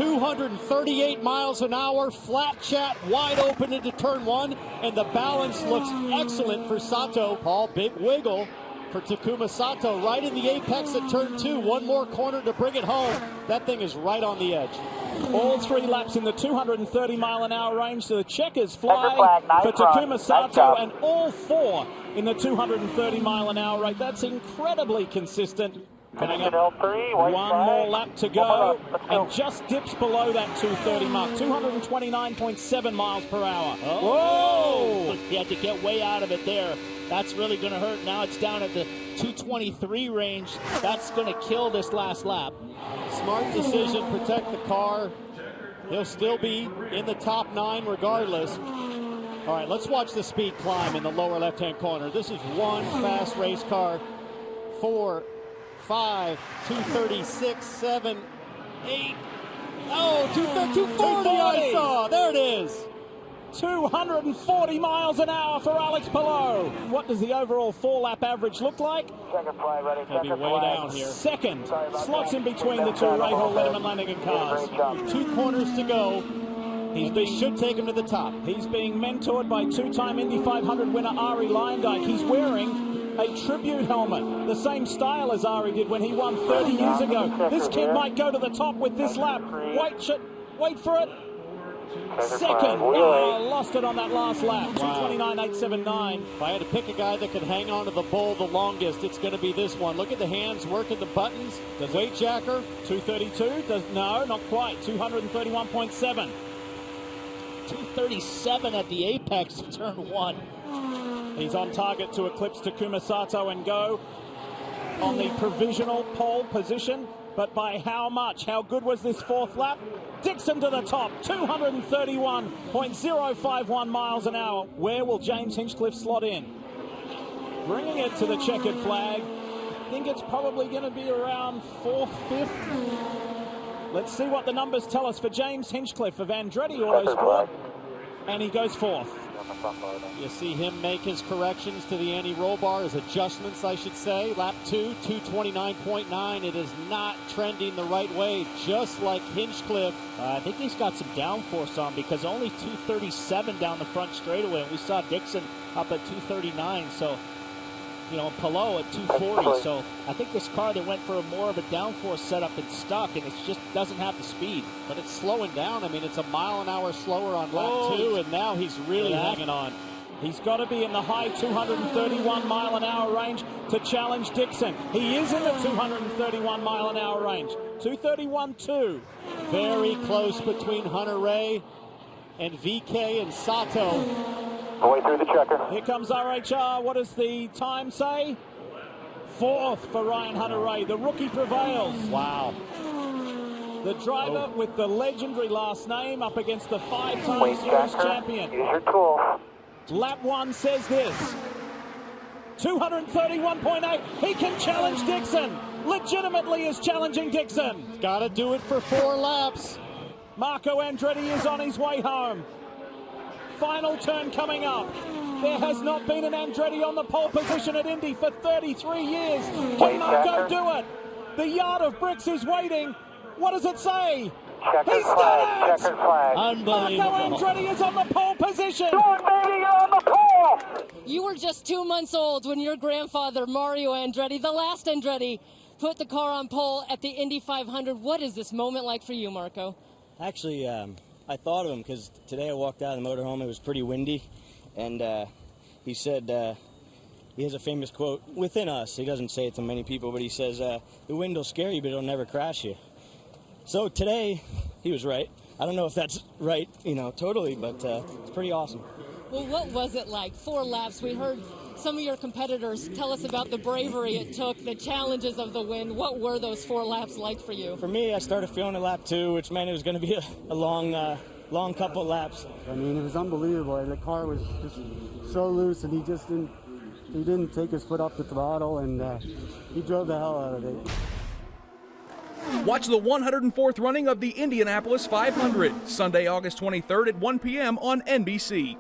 238 miles an hour, flat chat, wide open into turn one, and the balance looks excellent for Sato. Paul, big wiggle for Takuma Sato, right in the apex at turn two. One more corner to bring it home. That thing is right on the edge. All 3 laps in the 230 mile an hour range, so the checkers fly for Takuma Sato, and all 4 in the 230 mile an hour rate. That's incredibly consistent. Coming up, one more lap to go, and just dips below that 230 mark, 229.7 miles per hour. Whoa! He had to get way out of it there. That's really going to hurt. Now it's down at the 223 range. That's going to kill this last lap. Smart decision, protect the car. He'll still be in the top 9 regardless. All right, let's watch the speed climb in the lower left-hand corner. This is one fast race car. 4, 5, 236, 7, 8. Oh, 240 I saw. There it is. 240 miles an hour for Alex Palou. What does the overall 4-lap average look like? He'll be way down here. Second, slots in between the 2 Rahal, Letterman, Lanigan cars. 2 corners to go. They should take him to the top. He's being mentored by 2-time Indy 500 winner Ari Leyendyk. He's wearing a tribute helmet, the same style as Ari did when he won 30 years ago. This kid might go to the top with this lap. Wait for it. Second. Lost it on that last lap. 229.879. If I had to pick a guy that could hang on to the bull the longest, it's going to be this one. Look at the hands working the buttons. The weight jacker. 232. No, not quite. 231.7. 237 at the apex of turn one. He's on target to eclipse Takuma Sato and go on the provisional pole position. But by how much? How good was this 4th lap? Dixon to the top, 231.051 miles an hour. Where will James Hinchcliffe slot in? Bringing it to the checkered flag. I think it's probably going to be around 4th, 5th. Let's see what the numbers tell us for James Hinchcliffe of Andretti Autosport. And he goes 4th. You see him make his corrections to the anti-roll bar, his adjustments, I should say. Lap 2, 229.9. It is not trending the right way, just like Hinchcliffe. I think he's got some downforce on, because only 237 down the front straightaway. We saw Dixon up at 239, so, you know, Palou at 240. So I think this car, they went for more of a downforce setup and stuck, and it just doesn't have the speed. But it's slowing down. I mean, it's a mile an hour slower on lap 2, and now he's really hanging on. He's got to be in the high 231 mile an hour range to challenge Dixon. He is in the 231 mile an hour range. 231.2. Very close between Hunter Ray and VK and Sato. Going through the checker. Here comes RHR. What does the time say? 4th for Ryan Hunter-Reay. The rookie prevails. Wow. The driver with the legendary last name up against the 5-time series champion. Use your tool. Lap 1 says this. 231.8. He can challenge Dixon. Legitimately is challenging Dixon. Got to do it for 4 laps. Marco Andretti is on his way home. Final turn coming up. There has not been an Andretti on the pole position at Indy for 33 years. Can Marco do it? The yard of bricks is waiting. What does it say? He's done it! Unbelievable. Marco Andretti is on the pole position. On the pole. You were just 2 months old when your grandfather, Mario Andretti, the last Andretti, put the car on pole at the Indy 500. What is this moment like for you, Marco? Actually, I thought of him because today I walked out of the motorhome. It was pretty windy, and he said he has a famous quote within us. He doesn't say it to many people, but he says, "The wind will scare you, but it'll never crash you." So today, he was right. I don't know if that's right, you know, totally, but it's pretty awesome. Well, what was it like? 4 laps. We heard some of your competitors tell us about the bravery it took, the challenges of the wind. What were those 4 laps like for you? For me, I started feeling at lap 2, which meant it was going to be a long couple laps. I mean, it was unbelievable. The car was just so loose, and he didn't take his foot off the throttle, and he drove the hell out of it. Watch the 104th running of the Indianapolis 500, Sunday, August 23rd at 1 p.m. on NBC.